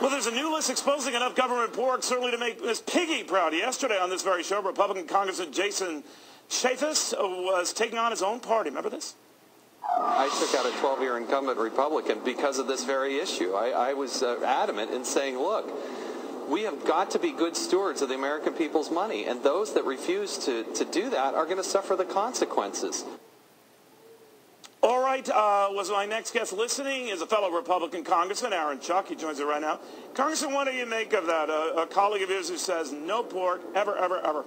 Well, there's a new list exposing enough government pork certainly to make Miss Piggy proud. Yesterday on this very show, Republican Congressman Jason Chaffetz was taking on his own party. Remember this? I took out a 12-year incumbent Republican because of this very issue. I was adamant in saying, look, we have got to be good stewards of the American people's money, and those that refuse to do that are going to suffer the consequences. All right, was my next guest listening is a fellow Republican Congressman, Aaron Chuck. He joins us right now. Congressman, what do you make of that? A colleague of his who says no pork, ever, ever, ever.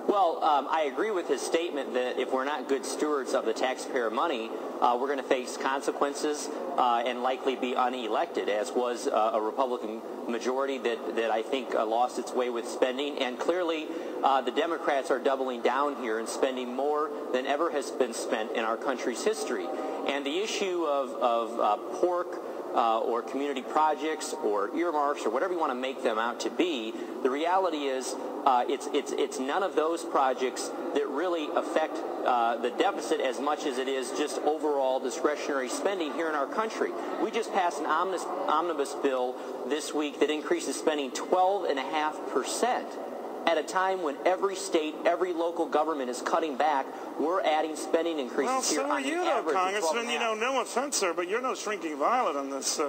Well, I agree with his statement that if we're not good stewards of the taxpayer money, we're going to face consequences and likely be unelected, as was a Republican majority that I think lost its way with spending. And clearly, the Democrats are doubling down here and spending more than ever has been spent in our country's history. And the issue of pork or community projects or earmarks or whatever you want to make them out to be, the reality is it's none of those projects that really affect the deficit as much as it is just overall discretionary spending here in our country. We just passed an omnibus bill this week that increases spending 12.5%. At a time when every state, every local government is cutting back, we're adding spending increases here on the average. Well, so are you, though, Congressman. You know, no offense, sir, but you're no shrinking violet on this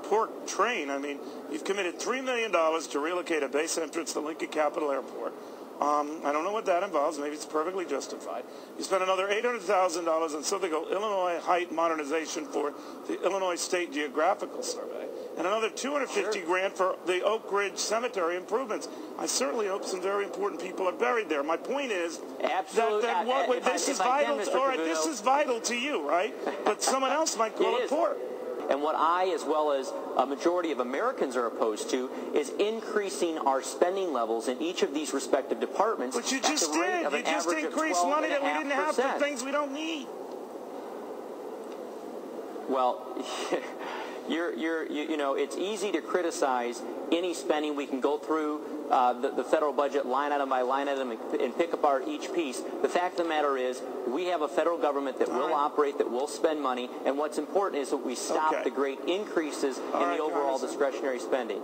pork train. I mean, you've committed $3 million to relocate a base entrance to Lincoln Capitol Airport. I don't know what that involves. Maybe it's perfectly justified. You spent another $800,000 on something called Illinois Height Modernization for the Illinois State Geographical Survey, and another $250 grand for the Oak Ridge Cemetery improvements. I certainly hope some very important people are buried there. My point is that this is vital. All right, this is vital to you, right? But someone else might call it pork. And what I, as well as a majority of Americans, are opposed to is increasing our spending levels in each of these respective departments. But you just did. You just increased money that we didn't have for things we don't need. Well, you know, it's easy to criticize any spending. We can go through the federal budget line item by line item and pick apart each piece. The fact of the matter is we have a federal government that will operate, that will spend money, and what's important is that we stop the great increases in the overall discretionary spending.